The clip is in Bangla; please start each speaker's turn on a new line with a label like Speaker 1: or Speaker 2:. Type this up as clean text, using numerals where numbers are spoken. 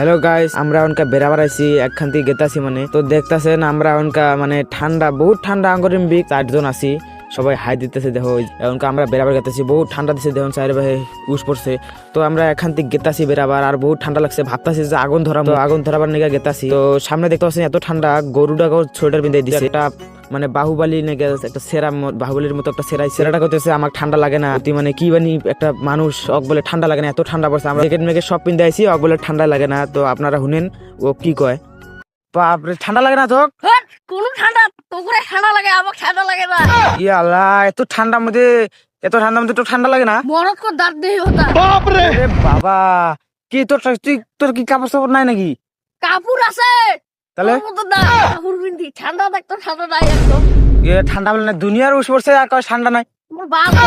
Speaker 1: হ্যালো গাইস, আমরা অনকা বেড়াবার আইছি একখান থেকে গেতাছি মানে তো দেখতাছেন আমরা অনকা মানে ঠান্ডা বহুত ঠান্ডা আঙ্গরিম বিক 4 জন আছি সবাই হাই দিতেছে দেখো এমনকা আমরা বেড়াবার গেতেছি বহুত ঠান্ডা দিছে দেখুন চাইরে ভাই উস পড়ছে তো আমরা এখান থেকে গেতাছি বেড়াবার আর বহুত ঠান্ডা লাগছে ভাবতাছি যে আগুন ধরাবো আগুন ধরাবার নিয়ে গেতাছি তো সামনে দেখতে পাচ্ছেন এত ঠান্ডা গরুটা সোয়েটার বিঁধে দিছে এটা মানে বাহুবলী নাকি একটা সেরা বাহুবলীর মতো একটা সেরাটা করতেছে আমার ঠান্ডা লাগে না তুই মানে কি বানি একটা মানুষ অক বলে ঠান্ডা লাগে না এত ঠান্ডা পড়ছে আমরা জ্যাকেট মেকে সব পিনতে আইছি অক বলে ঠান্ডা লাগে না তো আপনারা শুনেন ও কি কয় বাপরে ঠান্ডা লাগে না তো
Speaker 2: কোন ঠান্ডা তোকে ঠান্ডা লাগে আমাকে ঠান্ডা লাগে না
Speaker 1: ইয়া আল্লাহ এত ঠান্ডার মধ্যে তো ঠান্ডা লাগে না
Speaker 2: মরদ কো দাঁত দেই হতা
Speaker 1: বাপরে বাবা কি তোর কি কাপড় সাপড় নাই নাকি
Speaker 2: কাপড় আছে
Speaker 1: তাহলে
Speaker 2: তোর মতো না কাপড় পিন্দি ঠান্ডা দেখতো ঠান্ডা নাই একদম
Speaker 1: এ ঠান্ডা বলে না দুনিয়ার উস পড়ছে আর কয় ঠান্ডা নাই
Speaker 2: মোর বাবা